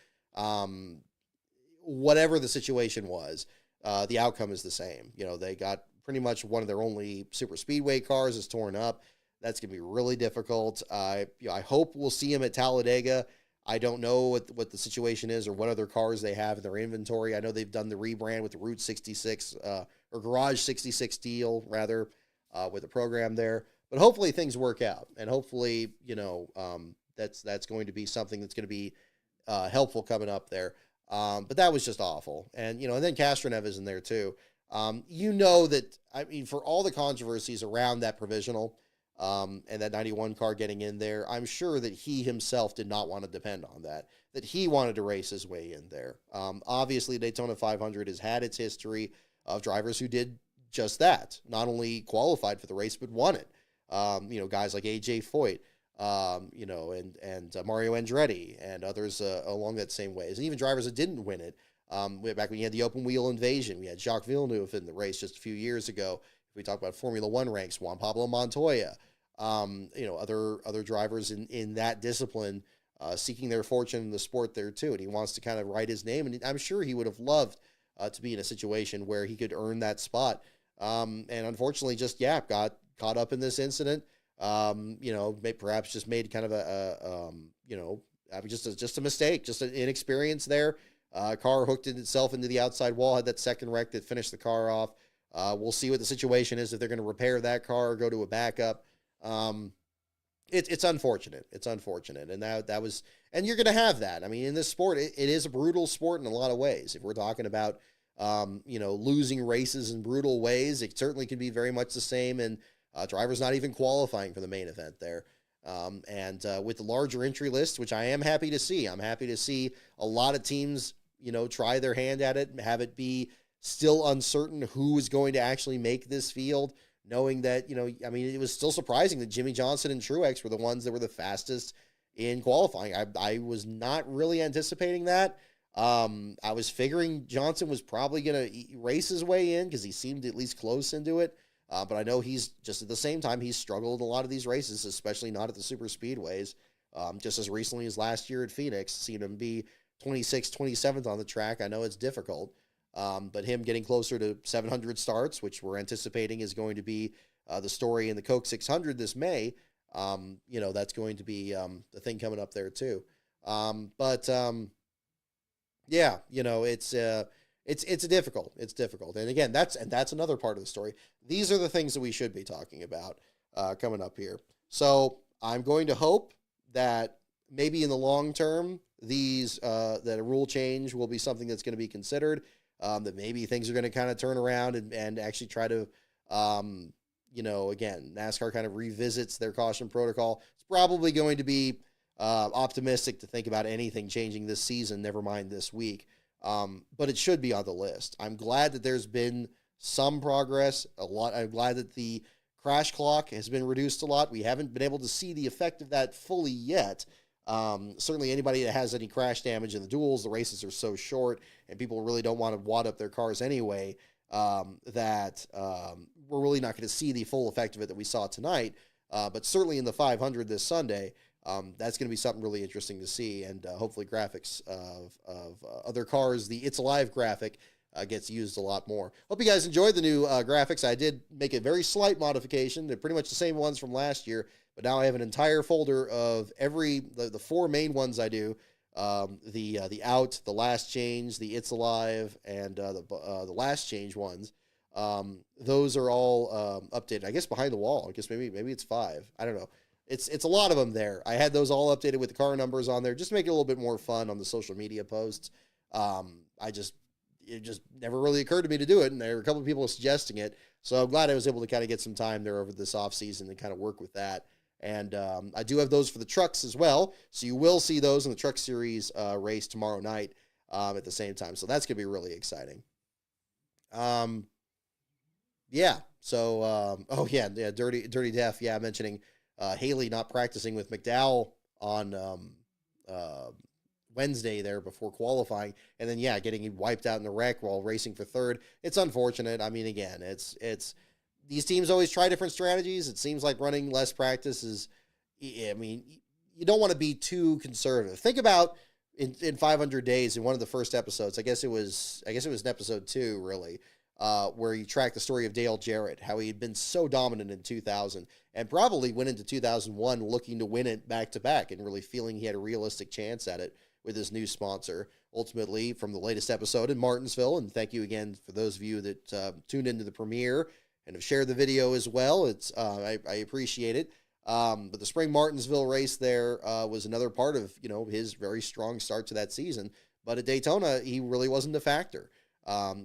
Whatever the situation was, the outcome is the same. You know, they got pretty much one of their only super speedway cars is torn up. That's going to be really difficult. I hope we'll see him at Talladega. I don't know what the situation is or what other cars they have in their inventory. I know they've done the rebrand with the Route 66 or Garage 66 deal, rather, with the program there. But hopefully things work out, and hopefully, that's going to be something that's going to be helpful coming up there. But that was just awful. And then Castronev is in there too. That, I mean, for all the controversies around that provisional, and that 91 car getting in there, I'm sure that he himself did not want to depend on that he wanted to race his way in there. Obviously, Daytona 500 has had its history of drivers who did just that, not only qualified for the race, but won it. Guys like AJ Foyt, and Mario Andretti and others along that same ways, and even drivers that didn't win it. Back when you had the open wheel invasion, we had Jacques Villeneuve in the race just a few years ago. If we talk about Formula One ranks, Juan Pablo Montoya, other drivers in that discipline seeking their fortune in the sport there too, and he wants to kind of write his name, and I'm sure he would have loved to be in a situation where he could earn that spot, and unfortunately just got caught up in this incident. Perhaps just made kind of just a mistake, just an inexperience there. Car hooked itself into the outside wall, had that second wreck that finished the car off. We'll see what the situation is, if they're going to repair that car or go to a backup. It's unfortunate. It's unfortunate. And that was, and you're going to have that. I mean, in this sport, it is a brutal sport in a lot of ways. If we're talking about, losing races in brutal ways, it certainly can be very much the same. And drivers not even qualifying for the main event there. With the larger entry list, which I am happy to see, I'm happy to see a lot of teams, try their hand at it and have it be still uncertain who is going to actually make this field, knowing that, it was still surprising that Jimmy Johnson and Truex were the ones that were the fastest in qualifying. I was not really anticipating that. I was figuring Johnson was probably going to race his way in because he seemed at least close into it. But I know he's just at the same time, he's struggled in a lot of these races, especially not at the super speedways. Just as recently as last year at Phoenix, seen him be 26th, 27th on the track. I know it's difficult. But him getting closer to 700 starts, which we're anticipating is going to be the story in the Coke 600 this May, that's going to be the thing coming up there too. It's difficult. It's difficult. And again, that's another part of the story. These are the things that we should be talking about coming up here. So I'm going to hope that maybe in the long term, that a rule change will be something that's going to be considered, that maybe things are going to kind of turn around and actually try to, again, NASCAR kind of revisits their caution protocol. It's probably going to be optimistic to think about anything changing this season, never mind this week. But it should be on the list. I'm glad that there's been some progress, a lot. I'm glad that the crash clock has been reduced a lot. We haven't been able to see the effect of that fully yet. Certainly anybody that has any crash damage in the duels, the races are so short and people really don't want to wad up their cars anyway, that we're really not going to see the full effect of it that we saw tonight. But certainly in the 500 this Sunday, that's going to be something really interesting to see, and hopefully graphics of other cars, the It's Alive graphic, gets used a lot more. Hope you guys enjoyed the new graphics. I did make a very slight modification. They're pretty much the same ones from last year, but now I have an entire folder of the four main ones I do. The Out, the Last Change, the It's Alive, and the Last Change ones. Those are all updated. I guess behind the wall. I guess maybe it's 5. I don't know. It's a lot of them there. I had those all updated with the car numbers on there just to make it a little bit more fun on the social media posts. It just never really occurred to me to do it, and there were a couple of people suggesting it. So I'm glad I was able to kind of get some time there over this off season and kind of work with that. And I do have those for the trucks as well. So you will see those in the Truck Series race tomorrow night at the same time. So that's going to be really exciting. Dirty Def. Yeah, mentioning Haley not practicing with McDowell on Wednesday there before qualifying, and then getting wiped out in the wreck while racing for third. It's unfortunate. I mean, again, it's these teams always try different strategies. It seems like running less practice is, I mean, you don't want to be too conservative. Think about in 500 days in one of the first episodes. I guess it was in episode 2, really. where you track the story of Dale Jarrett, how he had been so dominant in 2000 and probably went into 2001 looking to win it back to back and really feeling he had a realistic chance at it with his new sponsor. Ultimately, from the latest episode in Martinsville, and thank you again for those of you that tuned into the premiere and have shared the video as well. I appreciate it. But the spring Martinsville race there was another part of, his very strong start to that season. But at Daytona, he really wasn't a factor.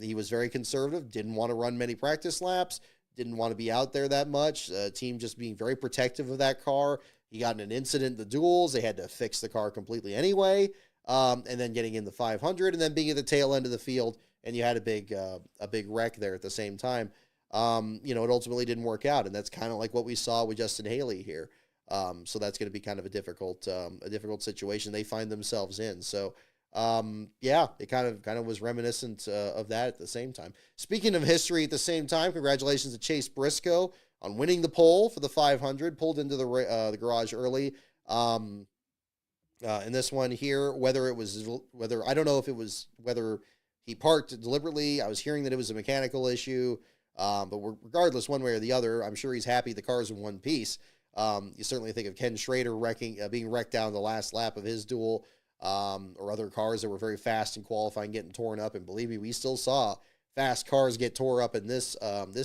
He was very conservative, didn't want to run many practice laps, didn't want to be out there that much. Team just being very protective of that car. He got in an incident in the duels. They had to fix the car completely anyway. And then getting in the 500 and then being at the tail end of the field. And you had a big wreck there at the same time. It ultimately didn't work out. And that's kind of like what we saw with Justin Haley here. So that's going to be kind of a difficult situation they find themselves in. So, it kind of was reminiscent of that at the same time. Speaking of history at the same time, congratulations to Chase Briscoe on winning the pole for the 500, pulled into the garage early. In this one here, whether I don't know if it was whether he parked deliberately. I was hearing that it was a mechanical issue. But regardless, one way or the other, I'm sure he's happy the car's in one piece. You certainly think of Ken Schrader being wrecked down the last lap of his duel, or other cars that were very fast in qualifying getting torn up. And believe me, we still saw fast cars get tore up in this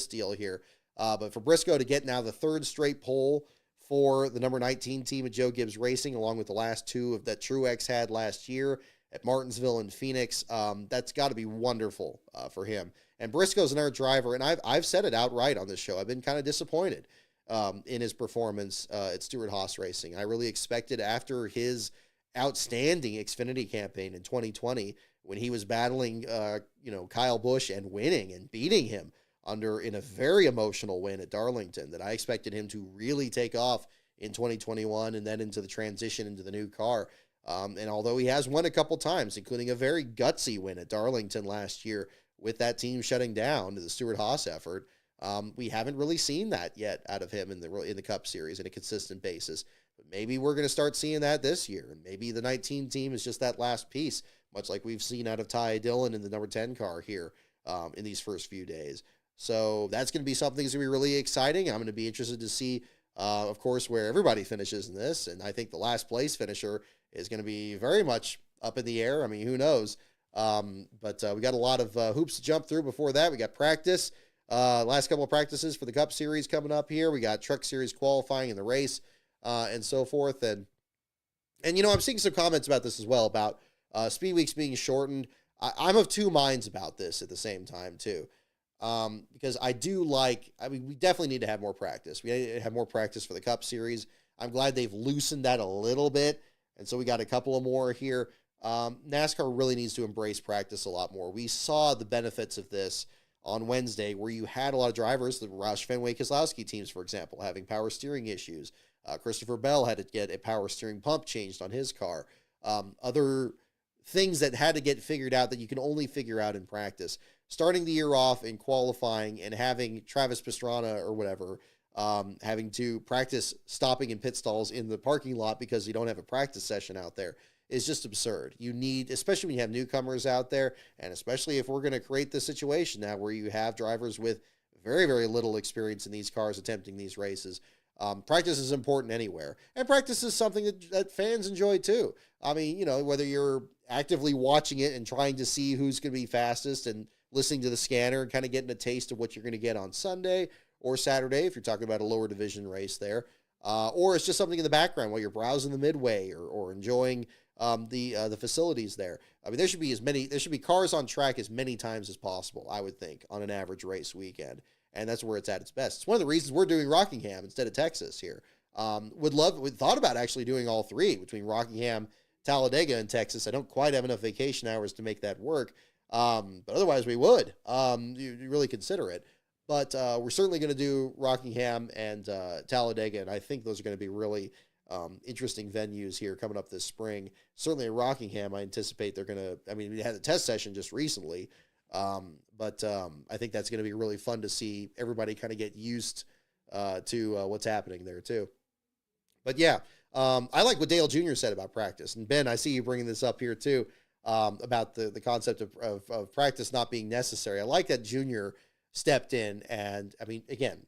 deal here. But for Briscoe to get now the third straight pole for the number 19 team at Joe Gibbs Racing, along with the last two that Truex had last year at Martinsville and Phoenix, that's got to be wonderful for him. And Briscoe's another driver, and I've said it outright on this show. I've been kind of disappointed in his performance at Stewart-Haas Racing. I really expected after his outstanding Xfinity campaign in 2020, when he was battling, Kyle Busch and winning and beating him in a very emotional win at Darlington, that I expected him to really take off in 2021 and then into the transition into the new car. And although he has won a couple times, including a very gutsy win at Darlington last year with that team shutting down the Stewart-Haas effort, we haven't really seen that yet out of him in the Cup Series on a consistent basis. But maybe we're going to start seeing that this year, and maybe the 19 team is just that last piece, much like we've seen out of Ty Dillon in the number 10 car here in these first few days. So that's going to be something that's going to be really exciting. I'm going to be interested to see, of course, where everybody finishes in this, and I think the last place finisher is going to be very much up in the air. I mean, who knows? But we got a lot of hoops to jump through before that. We got practice, last couple of practices for the Cup Series coming up here. We got Truck Series qualifying in the race, and so forth. And I'm seeing some comments about this as well, about speed weeks being shortened. I'm of two minds about this at the same time too. Because we definitely need to have more practice. We need to have more practice for the Cup Series. I'm glad they've loosened that a little bit. And so we got a couple of more here. NASCAR really needs to embrace practice a lot more. We saw the benefits of this on Wednesday, where you had a lot of drivers, the Roush Fenway Keselowski teams, for example, having power steering issues. Christopher Bell had to get a power steering pump changed on his car. Other things that had to get figured out that you can only figure out in practice. Starting the year off in qualifying and having Travis Pastrana or whatever, having to practice stopping in pit stalls in the parking lot because you don't have a practice session out there is just absurd. You need, especially when you have newcomers out there, and especially if we're going to create this situation now where you have drivers with very, very little experience in these cars attempting these races. Practice is important anywhere. And practice is something that fans enjoy too. I mean, whether you're actively watching it and trying to see who's going to be fastest and listening to the scanner and kind of getting a taste of what you're going to get on Sunday or Saturday, if you're talking about a lower division race there, or it's just something in the background while you're browsing the midway or enjoying the facilities there. I mean, there should be cars on track as many times as possible, I would think, on an average race weekend. And that's where it's at its best. It's one of the reasons we're doing Rockingham instead of Texas here. Would thought about actually doing all three between Rockingham, Talladega, and Texas. I don't quite have enough vacation hours to make that work. But otherwise we would. You really consider it. But we're certainly going to do Rockingham and Talladega, and I think those are going to be really interesting venues here coming up this spring. Certainly at Rockingham, I anticipate they're going to, we had a test session just recently, but I think that's going to be really fun to see everybody kind of get used to what's happening there too. But yeah, I like what Dale Jr. said about practice. And Ben, I see you bringing this up here too. about the concept of practice not being necessary. I like that Junior stepped in, and I mean, again,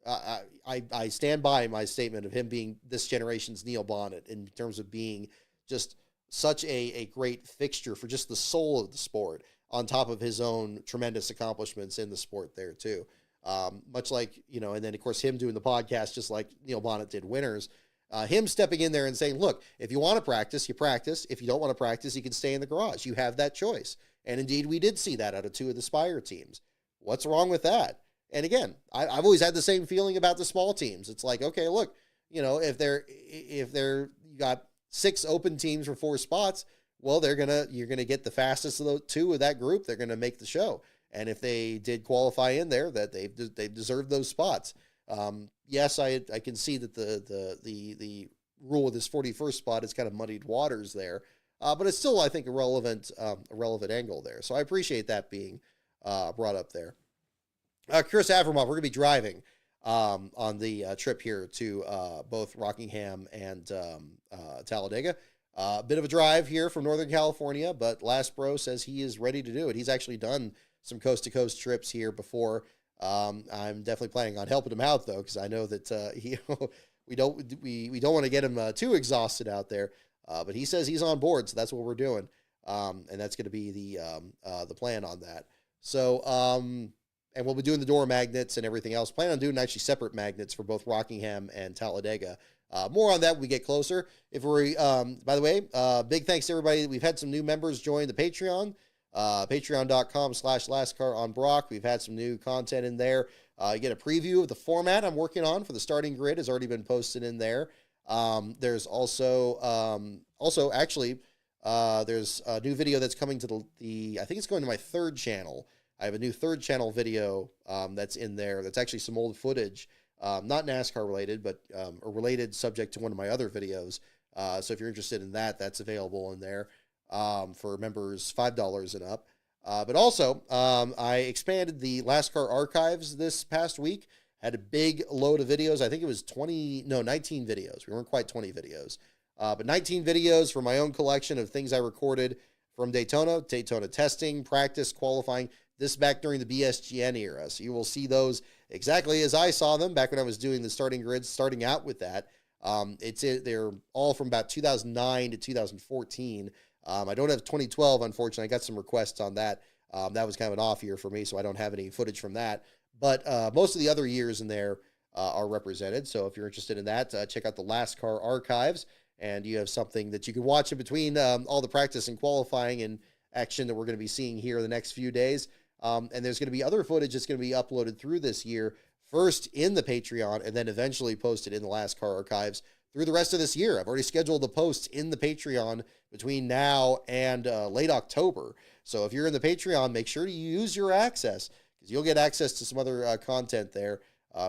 I stand by my statement of him being this generation's Neil Bonnet in terms of being just such a great fixture for just the soul of the sport, on top of his own tremendous accomplishments in the sport there too. Much like, and then of course him doing the podcast, just like Neil Bonnet did Winners, him stepping in there and saying, look, if you want to practice, you practice. If you don't want to practice, you can stay in the garage. You have that choice. And indeed, we did see that out of two of the Spire teams. What's wrong with that? And again, I've always had the same feeling about the small teams. It's like, okay, look, if you got 6 open teams for 4 spots, well, you're gonna get the fastest of the 2 of that group. They're gonna make the show. And if they did qualify in there, that they've deserved those spots. Yes, I can see that the rule of this 41st spot is kind of muddied waters there, but it's still, I think, a relevant angle there. So I appreciate that being brought up there. Chris Avramov, we're going to be driving on the trip here to both Rockingham and Talladega. A bit of a drive here from Northern California, but Last Bro says he is ready to do it. He's actually done some coast-to-coast trips here before. I'm definitely planning on helping him out, though, because I know that we don't want to get him too exhausted out there. But he says he's on board, so that's what we're doing, and that's going to be the plan on that. So, and we'll be doing the door magnets and everything else. Plan on doing actually separate magnets for both Rockingham and Talladega. More on that when we get closer. By the way, big thanks to everybody. We've had some new members join the Patreon. Patreon.com/LastCarOnBrock. We've had some new content in there. You get a preview of the format I'm working on for the starting grid has already been posted in there. There's also actually there's a new video that's coming to I think it's going to my 3rd channel. I have a new 3rd channel video that's in there. That's actually some old footage, not NASCAR related, but a related subject to one of my other videos. So if you're interested in that, that's available in there. For members $5 and up. But also, I expanded the Last Car archives this past week. Had a big load of videos. I think it was 19 videos. We weren't quite 20 videos. But 19 videos for my own collection of things I recorded from Daytona testing, practice, qualifying. This back during the BSGN era. So you will see those exactly as I saw them back when I was doing the starting grids, starting out with that. They're all from about 2009 to 2014. I don't have 2012, unfortunately. I got some requests on that. That was kind of an off year for me, so I don't have any footage from that. But most of the other years in there are represented. So if you're interested in that, check out the Last Car archives, and you have something that you can watch in between all the practice and qualifying and action that we're going to be seeing here in the next few days. And there's going to be other footage that's going to be uploaded through this year, first in the Patreon, and then eventually posted in the Last Car archives through the rest of this year. I've already scheduled the posts in the Patreon between now and late October. So if you're in the Patreon, make sure to use your access, because you'll get access to some other content there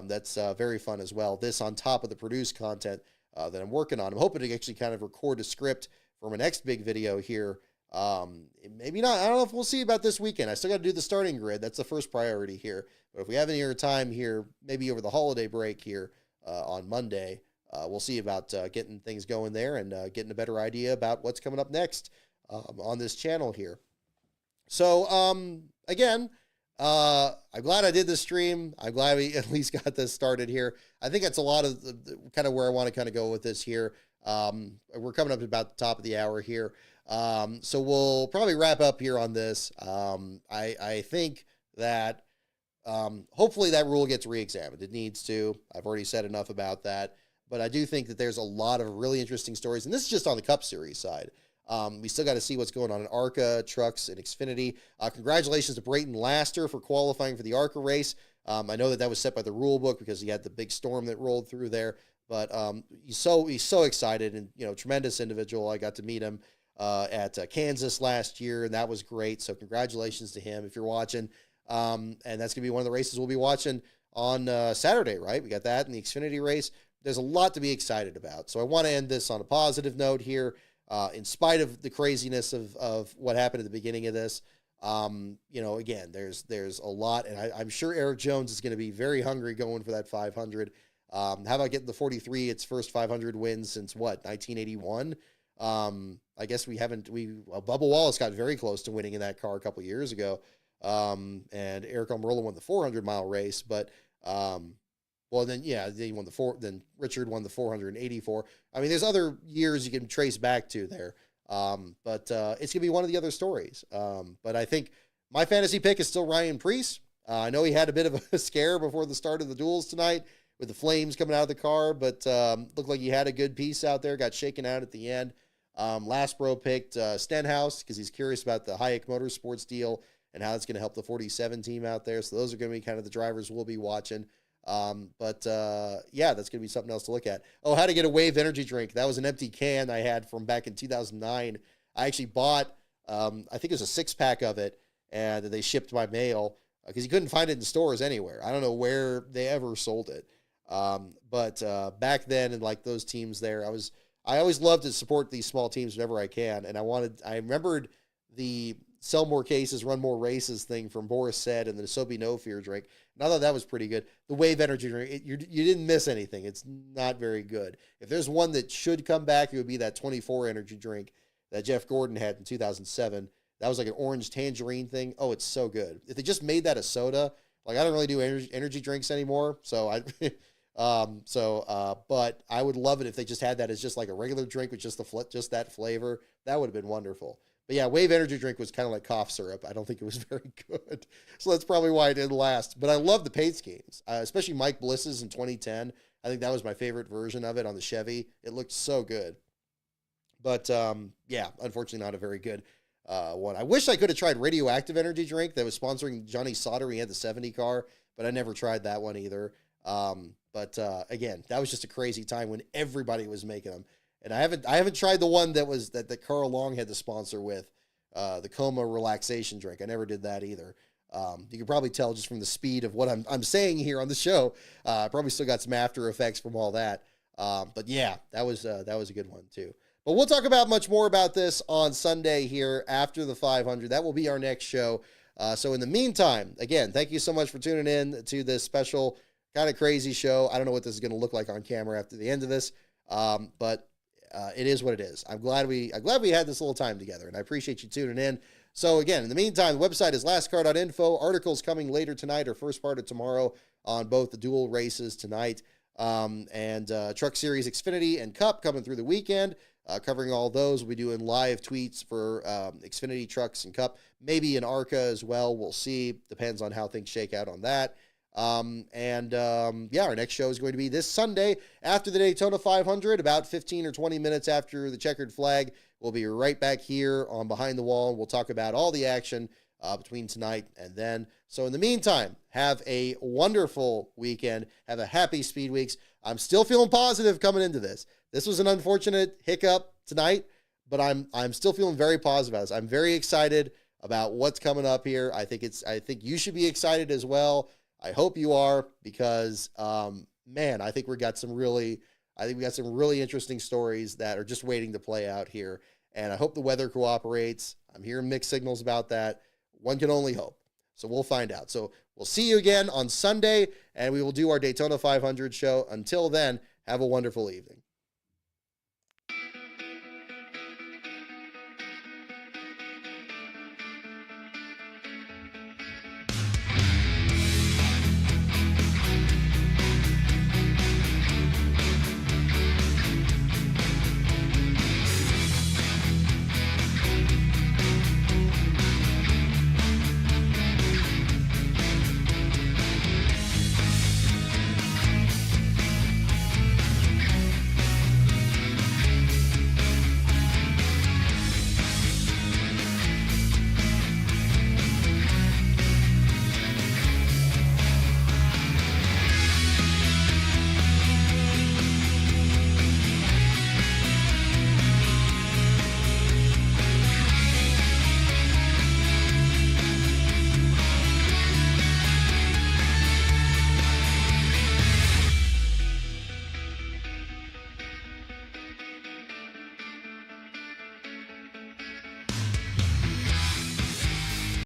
that's very fun as well. This on top of the produced content that I'm working on. I'm hoping to actually kind of record a script for my next big video here. Maybe not. I don't know if we'll see about this weekend. I still got to do the starting grid. That's the first priority here. But if we have any other time here, maybe over the holiday break here on Monday, we'll see about getting things going there and getting a better idea about what's coming up next on this channel here. So, again, I'm glad I did this stream. I'm glad we at least got this started here. I think that's a lot of kind of where I want to kind of go with this here. We're coming up to about the top of the hour here. So we'll probably wrap up here on this. I think that hopefully that rule gets re-examined. It needs to. I've already said enough about that. But I do think that there's a lot of really interesting stories. And this is just on the Cup Series side. We still got to see what's going on in ARCA, Trucks, and Xfinity. Congratulations to Brayton Laster for qualifying for the ARCA race. I know that was set by the rule book because he had the big storm that rolled through there. But he's so excited and, tremendous individual. I got to meet him at Kansas last year, and that was great. So congratulations to him if you're watching. And that's going to be one of the races we'll be watching on Saturday, right? We got that in the Xfinity race. There's a lot to be excited about. So I want to end this on a positive note here, in spite of the craziness of what happened at the beginning of this. Again, there's a lot, and I'm sure Eric Jones is going to be very hungry going for that 500. How about getting the 43, its first 500 wins since 1981? I guess Bubba Wallace got very close to winning in that car a couple years ago. And Eric Almirola won the 400-mile race, but, well, then, yeah, then Richard won the 484. I mean, there's other years you can trace back to there. But it's going to be one of the other stories. But I think my fantasy pick is still Ryan Preece. I know he had a bit of a scare before the start of the duels tonight with the flames coming out of the car, but looked like he had a good piece out there, got shaken out at the end. Last bro picked Stenhouse because he's curious about the Hayek Motorsports deal and how it's going to help the 47 team out there. So those are going to be kind of the drivers we'll be watching. But yeah, that's going to be something else to look at. Oh, how to get a Wave energy drink. That was an empty can I had from back in 2009. I actually bought, I think it was a 6-pack of it, and they shipped by mail because you couldn't find it in stores anywhere. I don't know where they ever sold it. But back then, and like those teams there, I always love to support these small teams whenever I can. And I remembered the sell more cases, run more races thing from Boris Said and the Sobe No Fear drink. And I thought that was pretty good. The Wave energy drink, you didn't miss anything. It's not very good. If there's one that should come back, it would be that 24 energy drink that Jeff Gordon had in 2007. That was like an orange tangerine thing. Oh, it's so good. If they just made that a soda, like I don't really do energy drinks anymore. So but I would love it if they just had that as just like a regular drink with just that flavor. That would have been wonderful. But yeah, Wave energy drink was kind of like cough syrup. I don't think it was very good. So that's probably why it didn't last. But I love the paint schemes, especially Mike Bliss's in 2010. I think that was my favorite version of it on the Chevy. It looked so good. But yeah, unfortunately not a very good one. I wish I could have tried Radioactive energy drink that was sponsoring Johnny Sauter. He had the 70 car, but I never tried that one either. But again, that was just a crazy time when everybody was making them. And I haven't tried the one that Carl Long had the sponsor with, the Coma relaxation drink. I never did that either. You can probably tell just from the speed of what I'm saying here on the show. Probably still got some after effects from all that. But yeah, that was a good one too. But we'll talk about much more about this on Sunday here after the 500. That will be our next show. So in the meantime, again, thank you so much for tuning in to this special kind of crazy show. I don't know what this is going to look like on camera after the end of this. But it is what it is. I'm glad we had this little time together, and I appreciate you tuning in. So again, in the meantime, the website is lastcar.info. Articles coming later tonight or first part of tomorrow on both the dual races tonight and Truck Series Xfinity and Cup coming through the weekend. Covering all those. We'll be doing live tweets for Xfinity, Trucks, and Cup. Maybe in ARCA as well. We'll see. Depends on how things shake out on that. Yeah, our next show is going to be this Sunday after the Daytona 500, about 15 or 20 minutes after the checkered flag. We'll be right back here on Behind the Wall. We'll talk about all the action between tonight and then. So in the meantime, have a wonderful weekend. Have a happy Speed Weeks. I'm still feeling positive coming into this. This was an unfortunate hiccup tonight, but I'm still feeling very positive about this. I'm very excited about what's coming up here. I think you should be excited as well. I hope you are, because man, I think we got some really interesting stories that are just waiting to play out here. And I hope the weather cooperates. I'm hearing mixed signals about that. One can only hope. So we'll find out. So we'll see you again on Sunday, and we will do our Daytona 500 show. Until then, have a wonderful evening.